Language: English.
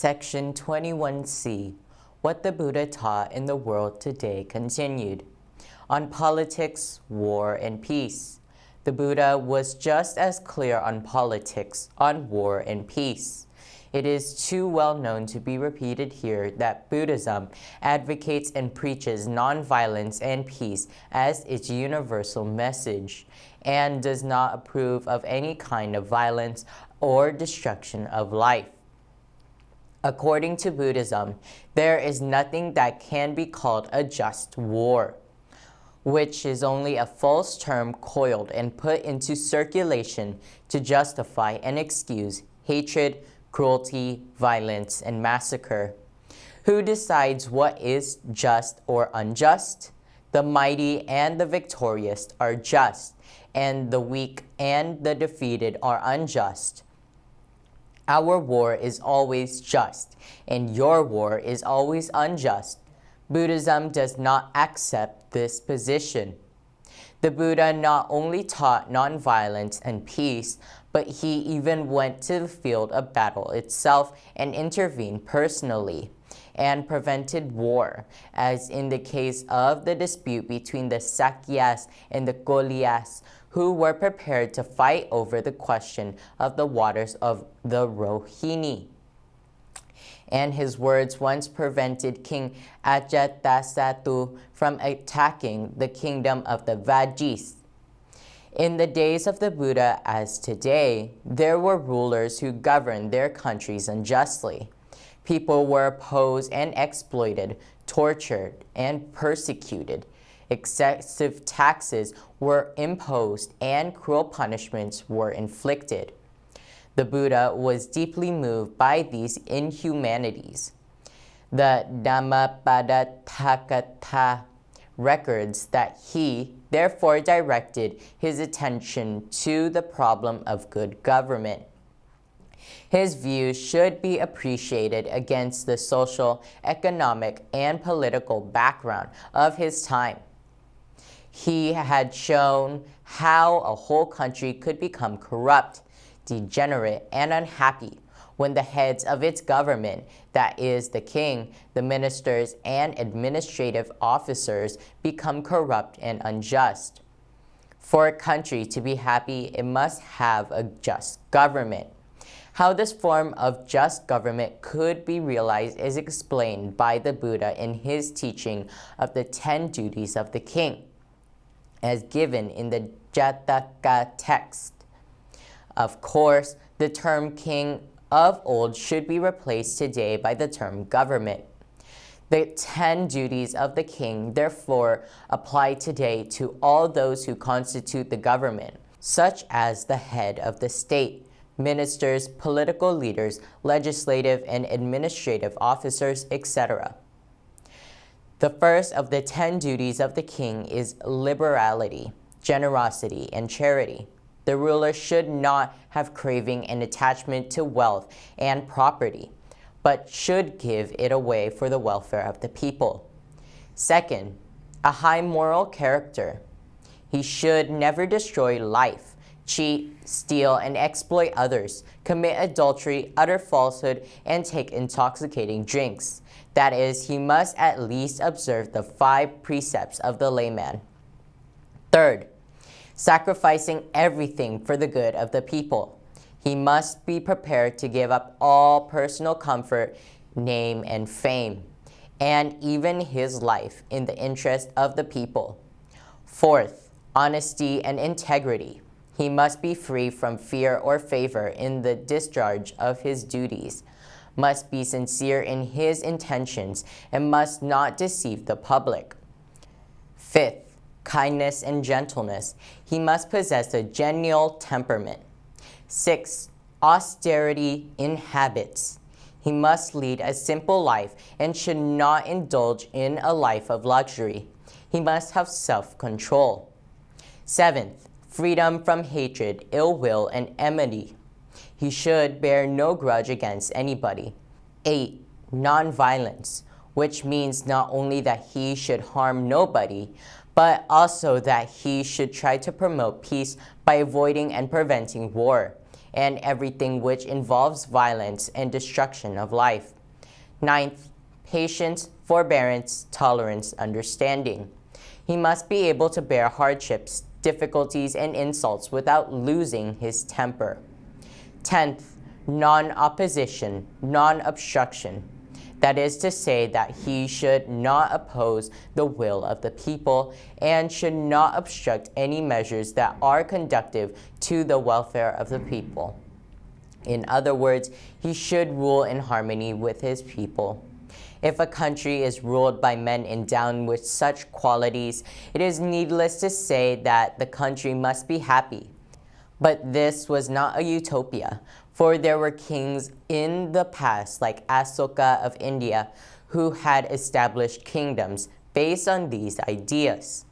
Section 21C, What the Buddha Taught in the World Today continued. On politics, war, and peace. The Buddha was just as clear on politics, on war, and peace. It is too well known to be repeated here that Buddhism advocates and preaches nonviolence and peace as its universal message, and does not approve of any kind of violence or destruction of life. According to Buddhism, there is nothing that can be called a just war, which is only a false term coiled and put into circulation to justify and excuse hatred, cruelty, violence, and massacre. Who decides what is just or unjust? The mighty and the victorious are just, and the weak and the defeated are unjust. Our war is always just, and your war is always unjust. Buddhism does not accept this position. The Buddha not only taught nonviolence and peace, but he even went to the field of battle itself and intervened personally and prevented war, as in the case of the dispute between the Sakyas and the Goliyas, who were prepared to fight over the question of the waters of the Rohini. And his words once prevented King Ajatasattu from attacking the kingdom of the Vajis. In the days of the Buddha as today, there were rulers who governed their countries unjustly. People were opposed and exploited, tortured and persecuted. Excessive taxes were imposed and cruel punishments were inflicted. The Buddha was deeply moved by these inhumanities. The Dhammapada records that he therefore directed his attention to the problem of good government. His views should be appreciated against the social, economic, and political background of his time. He had shown how a whole country could become corrupt, degenerate, and unhappy when the heads of its government, that is, the king, the ministers, and administrative officers, become corrupt and unjust. For a country to be happy, it must have a just government. How this form of just government could be realized is explained by the Buddha in his teaching of the 10 duties of the king, as given in the Jataka text. Of course, the term king of old should be replaced today by the term government. The 10 duties of the king therefore apply today to all those who constitute the government, such as the head of the state, ministers, political leaders, legislative and administrative officers, etc. The first of the 10 duties of the king is liberality, generosity, and charity. The ruler should not have craving and attachment to wealth and property, but should give it away for the welfare of the people. Second, a high moral character. He should never destroy life, cheat, steal, and exploit others, commit adultery, utter falsehood, and take intoxicating drinks. That is, he must at least observe the 5 precepts of the layman. Third, sacrificing everything for the good of the people. He must be prepared to give up all personal comfort, name, and fame, and even his life in the interest of the people. Fourth, honesty and integrity. He must be free from fear or favor in the discharge of his duties, must be sincere in his intentions, and must not deceive the public. Fifth, kindness and gentleness. He must possess a genial temperament. Sixth, austerity in habits. He must lead a simple life and should not indulge in a life of luxury. He must have self-control. Seventh, freedom from hatred, ill will, and enmity. He should bear no grudge against anybody. 8. Non-violence, which means not only that he should harm nobody, but also that he should try to promote peace by avoiding and preventing war, and everything which involves violence and destruction of life. Ninth, patience, forbearance, tolerance, understanding. He must be able to bear hardships, difficulties, and insults without losing his temper. 10th, non-opposition, non-obstruction. That is to say that he should not oppose the will of the people and should not obstruct any measures that are conducive to the welfare of the people. In other words, he should rule in harmony with his people. If a country is ruled by men endowed with such qualities, it is needless to say that the country must be happy. But this was not a utopia, for there were kings in the past like Asoka of India who had established kingdoms based on these ideas.